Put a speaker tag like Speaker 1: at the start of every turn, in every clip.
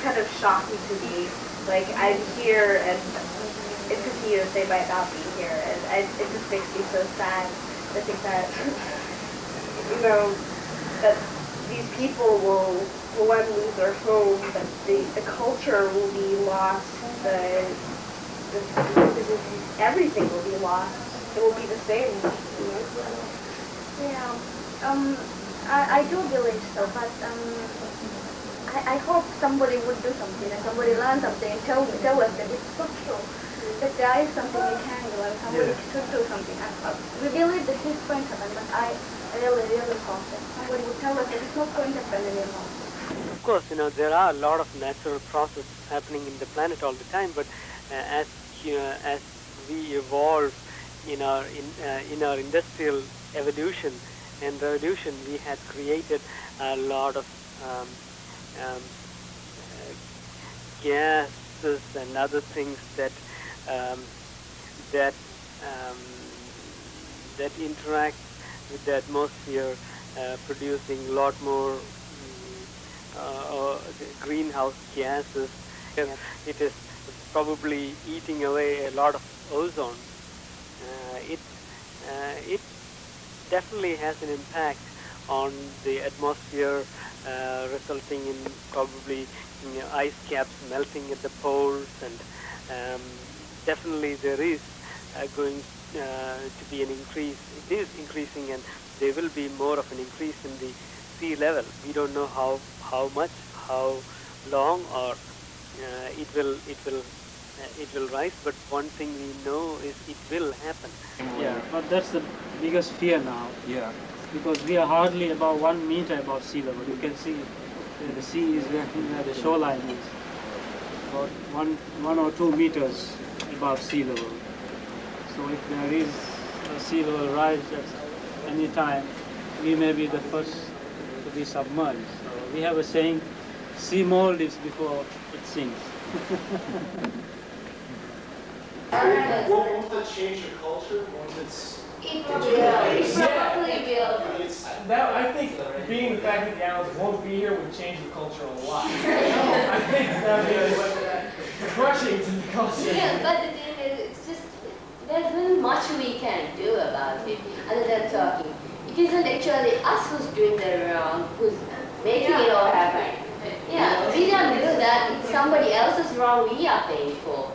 Speaker 1: kind of shocking to me. Like, I'm here, and it continues to say might not be here, and it just makes me so sad to think that, that these people will one, lose their home, but the culture will be lost, everything will be lost. It will be the same.
Speaker 2: Yeah, I do believe so, but I hope somebody would do something and somebody learn something and tell us that it's not true. That there is something we can do and somebody should do something. We believe that it's going to happen, but I really hope that somebody would tell us that it's not going to happen anymore.
Speaker 3: Of course, there are a lot of natural processes happening in the planet all the time, but as we evolve in our industrial evolution and revolution, we had created a lot of gases and other things that interact with the atmosphere, producing a lot more greenhouse gases. It is probably eating away a lot of ozone. It definitely has an impact on the atmosphere, resulting in probably ice caps melting at the poles, and definitely there is going to be an increase. It is increasing, and there will be more of an increase in the sea level. We don't know how much, how long, or it will rise. But one thing we know is it will happen.
Speaker 4: Yeah, but that's the biggest fear now.
Speaker 5: Yeah.
Speaker 4: Because we are hardly about 1 meter above sea level. You can see the sea is where the shoreline is, about one or 2 meters above sea level. So if there is a sea level rise at any time, we may be the first to be submerged. So we have a saying, see Maldives before it sinks.
Speaker 6: Won't that change the culture once it's...
Speaker 7: It probably will.
Speaker 6: I think being the fact that the islands won't be here would change the culture a lot. I think that would be crushing to the culture.
Speaker 7: Yeah, but the thing is, it's just, there's not much we can do about it other than talking. It isn't actually us who's doing the wrong, who's making it all happen. Yeah, we don't do that. It's somebody else's wrong we are paying for.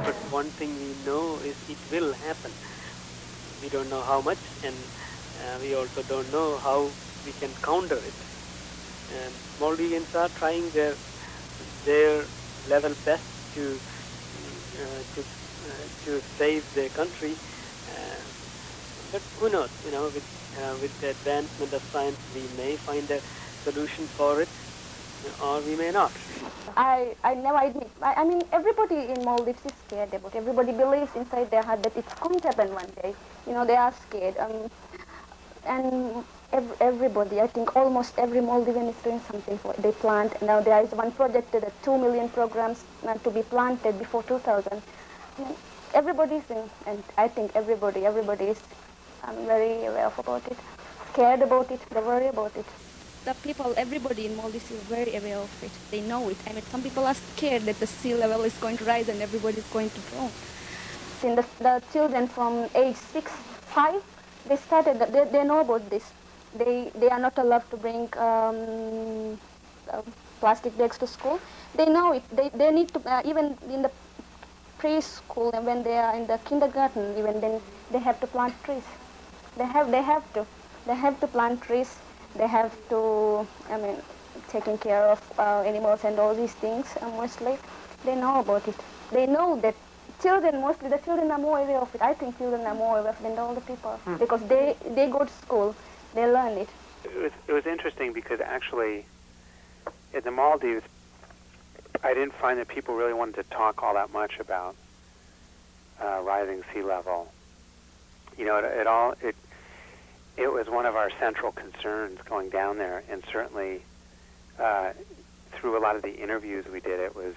Speaker 3: But one thing we know is it will happen. We don't know how much, and we also don't know how we can counter it. Maldivians are trying their level best to save their country, but who knows? With the advancement of science, we may find a solution for it, or we may not.
Speaker 2: I never admit. I mean, everybody in Maldives is scared about it. Everybody believes inside their heart that it's going to happen one day. They are scared. And everybody, I think almost every Maldivian is doing something for it. They plant. Now there is one projected that 2 million programs to be planted before 2000. Everybody is in, and I think everybody is very aware about it, scared about it, they worry about it. The people, everybody in Maldives is very aware of it. They know it. I mean, some people are scared that the sea level is going to rise and everybody is going to drown. In the children from age 6, 5, they started, they know about this. They are not allowed to bring plastic bags to school. They know it. They need to, even in the preschool, and when they are in the kindergarten, even then, they have to plant trees. They have to plant trees. They have to, taking care of animals and all these things, mostly. They know about it. They know that mostly the children are more aware of it. I think children are more aware than all the people, because they go to school, they learn it.
Speaker 5: It was interesting because actually in the Maldives, I didn't find that people really wanted to talk all that much about rising sea level. It was one of our central concerns going down there, and certainly through a lot of the interviews we did, it was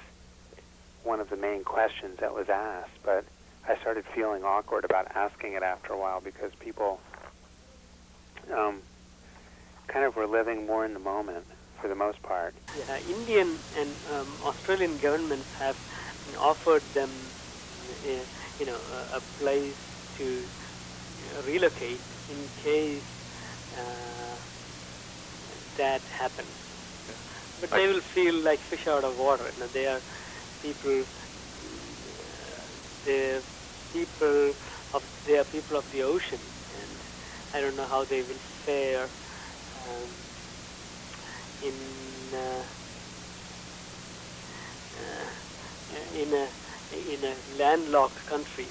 Speaker 5: one of the main questions that was asked. But I started feeling awkward about asking it after a while because people kind of were living more in the moment, for the most part.
Speaker 3: Yeah, Indian and Australian governments have offered them, a place to relocate in case that happens. But they will feel like fish out of water. They are people. They are people of the ocean, and I don't know how they will fare in a landlocked country.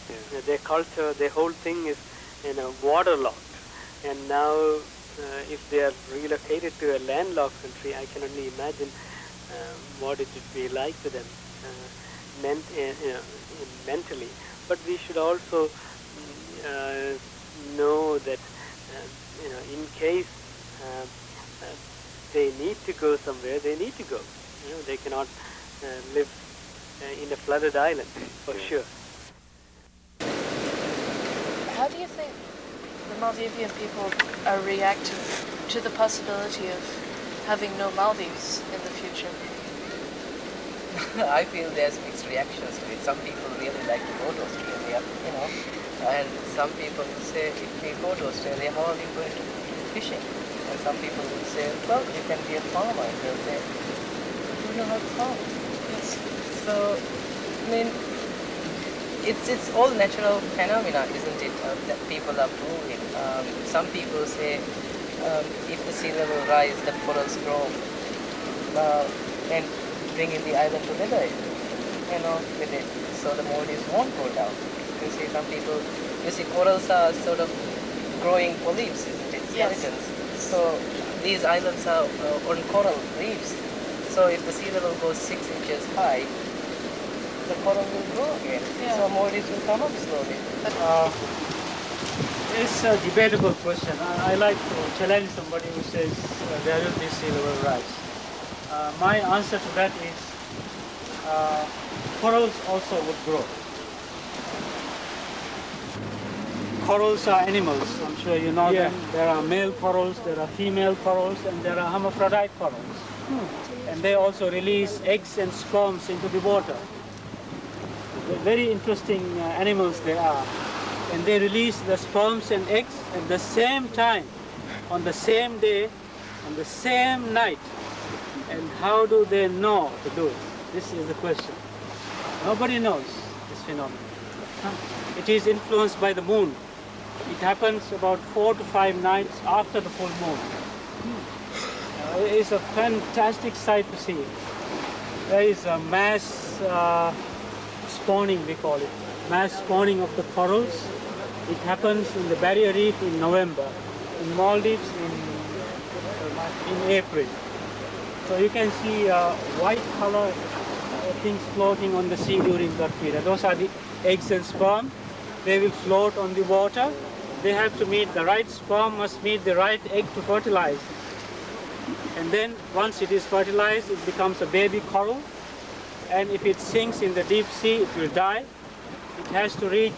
Speaker 5: Yeah.
Speaker 3: Their culture, their whole thing is waterlocked, and now if they are relocated to a landlocked country, I can only imagine what it would be like to them mentally. But we should also know that in case they need to go somewhere, they need to go. They cannot live in a flooded island for sure.
Speaker 8: How do you think the Maldivian people are reacting to the possibility of having no Maldives in the future?
Speaker 9: I feel there's mixed reactions to it. Some people really like to go to Australia, and some people will say, if we go to Australia, how are we going to do fishing? And some people will say, well, you can be a farmer. And they'll say, do you know how to farm? Yes. So, I mean, it's all natural phenomena, isn't it, that people are proving. Some people say, if the sea level rise, the corals grow, and bringing the island together, with it, so the Maldives won't go down. You see, some people, corals are sort of growing polyps, isn't it?
Speaker 8: Yes.
Speaker 9: Skeletons. So these islands are on coral reefs. So if the sea level goes 6 inches high, the coral will grow again.
Speaker 8: Yeah.
Speaker 9: So Maldives will come up slowly.
Speaker 4: It's a debatable question. I like to challenge somebody who says there will be sea level rise. My answer to that is corals also would grow. Corals are animals, I'm sure you know them. There are male corals, there are female corals, and there are hermaphrodite corals. And they also release eggs and sperms into the water. They're very interesting animals they are. And they release the sperms and eggs at the same time, on the same day, on the same night. And how do they know to do it? This is the question. Nobody knows this phenomenon. It is influenced by the moon. It happens about 4 to 5 nights after the full moon. It's a fantastic sight to see. There is a mass spawning, we call it. Mass spawning of the corals. It happens in the barrier reef in November. In Maldives in April. So you can see white color things floating on the sea during that period. Those are the eggs and sperm. They will float on the water. They have to meet the right sperm, must meet the right egg to fertilize. And then once it is fertilized, it becomes a baby coral. And if it sinks in the deep sea, it will die. It has to reach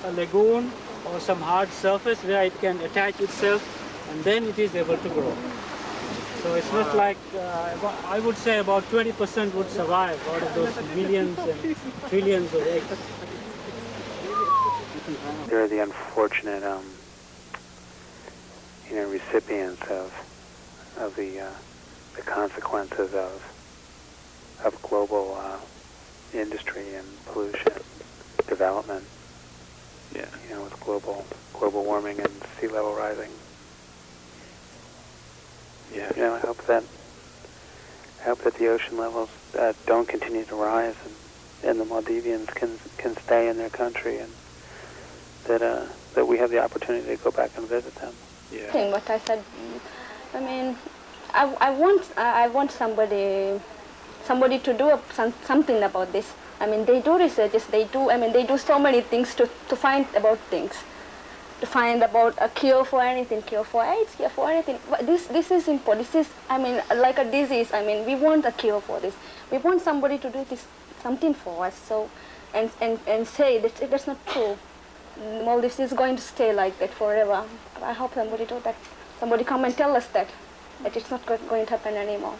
Speaker 4: a lagoon or some hard surface where it can attach itself, and then it is able to grow. So it's not like, I would say about 20% would survive out of those millions and trillions of eggs.
Speaker 5: They're the unfortunate, recipients of the consequences of global industry and pollution, development.
Speaker 10: Yeah.
Speaker 5: With global warming and sea level rising.
Speaker 10: Yeah.
Speaker 5: I hope that the ocean levels don't continue to rise, and the Maldivians can stay in their country, and that we have the opportunity to go back and visit them.
Speaker 10: Yeah.
Speaker 2: What I said, I mean, I want somebody to do something about this. I mean, they do researches, they do so many things to find about things, to find about a cure for anything, cure for AIDS, cure for anything. This is important. This is, like a disease. We want a cure for this. We want somebody to do something for us. So, and say that that's not true. Maldives is going to stay like that forever. I hope somebody do that. Somebody come and tell us that. that it's not going to happen anymore.